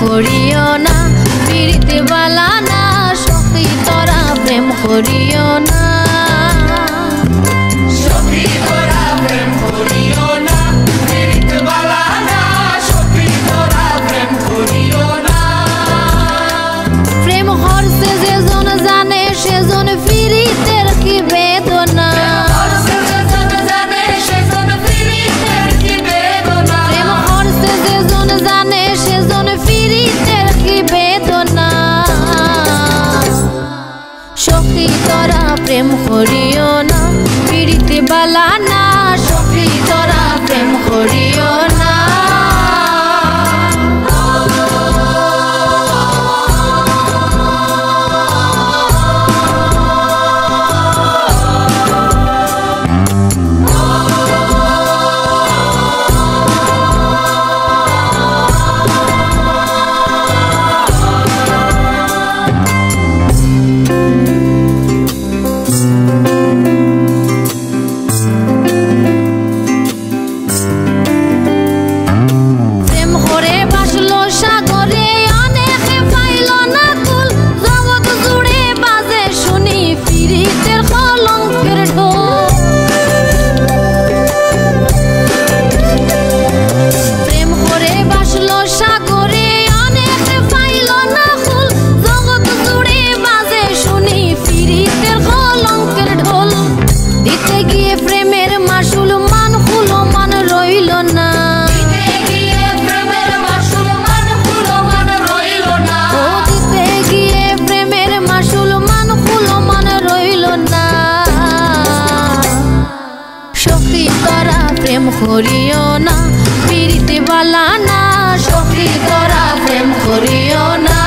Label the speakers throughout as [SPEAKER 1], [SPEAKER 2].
[SPEAKER 1] করিও না পিরিতে বালা না সখী তোরা প্রেম করিও না
[SPEAKER 2] সখী তোরা প্রেম করিও না পিরিতে বালা না সখী তোরা প্রেম করিও না
[SPEAKER 1] প্রেম হরছে যেজন জানে সেজন পিরিতের কি বেদনা প্রেম করিও না পিরিতে বালা না সখী তোরা প্রেম করিও না প্রেম করিও না পিরিতে বালা না সখী তোরা প্রেম করিও না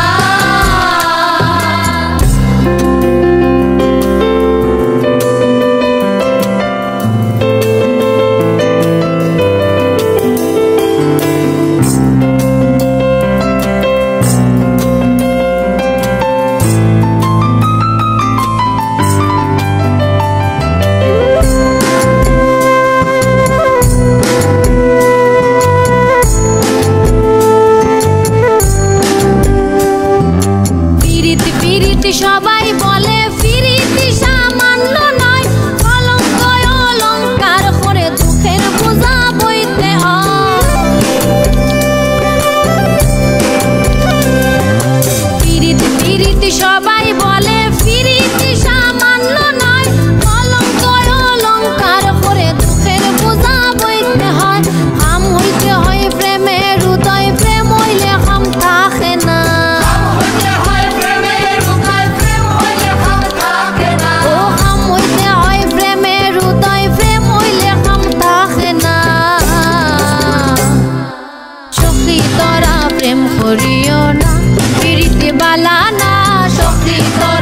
[SPEAKER 1] সবাই বলে পিরিতি সামান্য নয় কলঙ্ক অলঙ্কার করে দুঃখের বোঝা বইতে হয় পিরিতি সবাই বলে পিরিতি সামান্য নয় কলঙ্ক অলঙ্কার করে দুঃখের বোঝা বইতে হয় হাম হইতে হয় প্রেমের হৃদয় প্রেম হইলে হাম থাকে না প্রেম করিও না পিরিতে বালা না সখী তোরা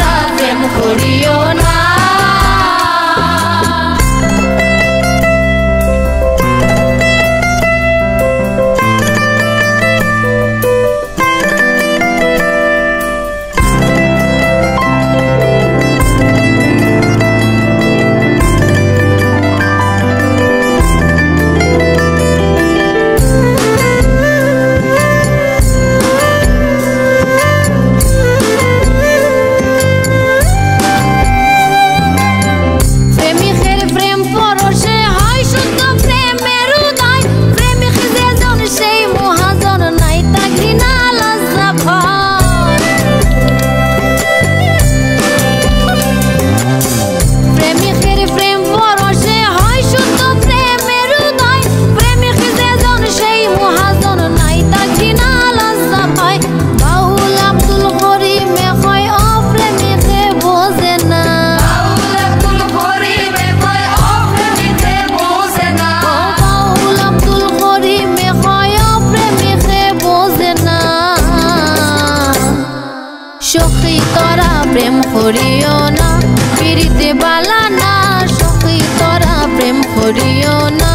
[SPEAKER 1] সখী তোরা প্রেম করিও না, পিরিতে বালা না, সখী তোরা প্রেম করিও না।